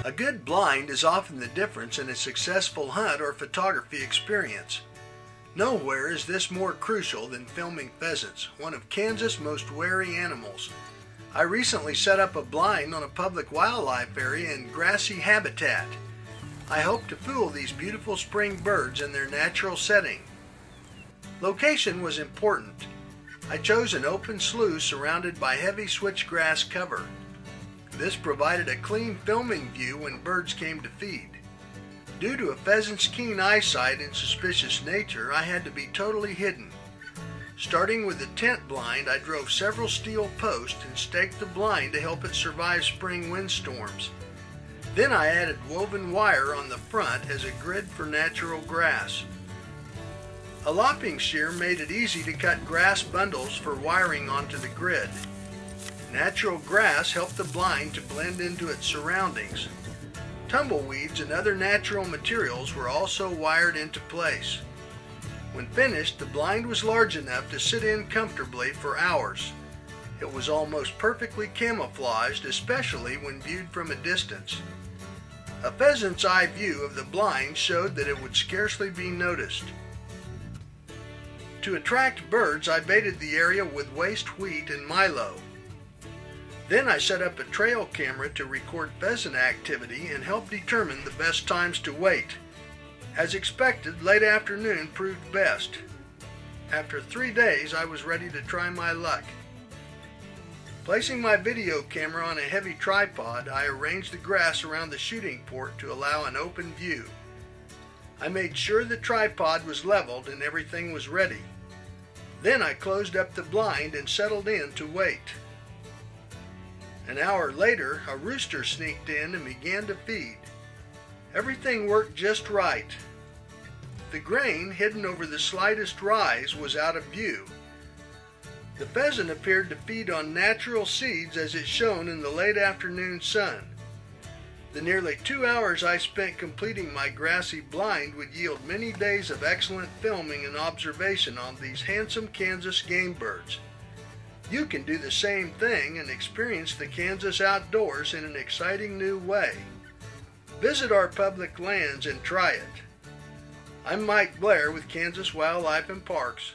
A good blind is often the difference in a successful hunt or photography experience. Nowhere is this more crucial than filming pheasants, one of Kansas' most wary animals. I recently set up a blind on a public wildlife area in grassy habitat. I hope to fool these beautiful spring birds in their natural setting. Location was important. I chose an open slough surrounded by heavy switchgrass cover. This provided a clean filming view when birds came to feed. Due to a pheasant's keen eyesight and suspicious nature, I had to be totally hidden. Starting with the tent blind, I drove several steel posts and staked the blind to help it survive spring windstorms. Then I added woven wire on the front as a grid for natural grass. A lopping shear made it easy to cut grass bundles for wiring onto the grid. Natural grass helped the blind to blend into its surroundings. Tumbleweeds and other natural materials were also wired into place. When finished, the blind was large enough to sit in comfortably for hours. It was almost perfectly camouflaged, especially when viewed from a distance. A pheasant's eye view of the blind showed that it would scarcely be noticed. To attract birds, I baited the area with waste wheat and milo. Then I set up a trail camera to record pheasant activity and help determine the best times to wait. As expected, late afternoon proved best. After 3 days, I was ready to try my luck. Placing my video camera on a heavy tripod, I arranged the grass around the shooting port to allow an open view. I made sure the tripod was leveled and everything was ready. Then I closed up the blind and settled in to wait. An hour later, a rooster sneaked in and began to feed. Everything worked just right. The grain, hidden over the slightest rise, was out of view. The pheasant appeared to feed on natural seeds as it shone in the late afternoon sun. The nearly 2 hours I spent completing my grassy blind would yield many days of excellent filming and observation on these handsome Kansas game birds. You can do the same thing and experience the Kansas outdoors in an exciting new way. Visit our public lands and try it. I'm Blair with Kansas Wildlife and Parks.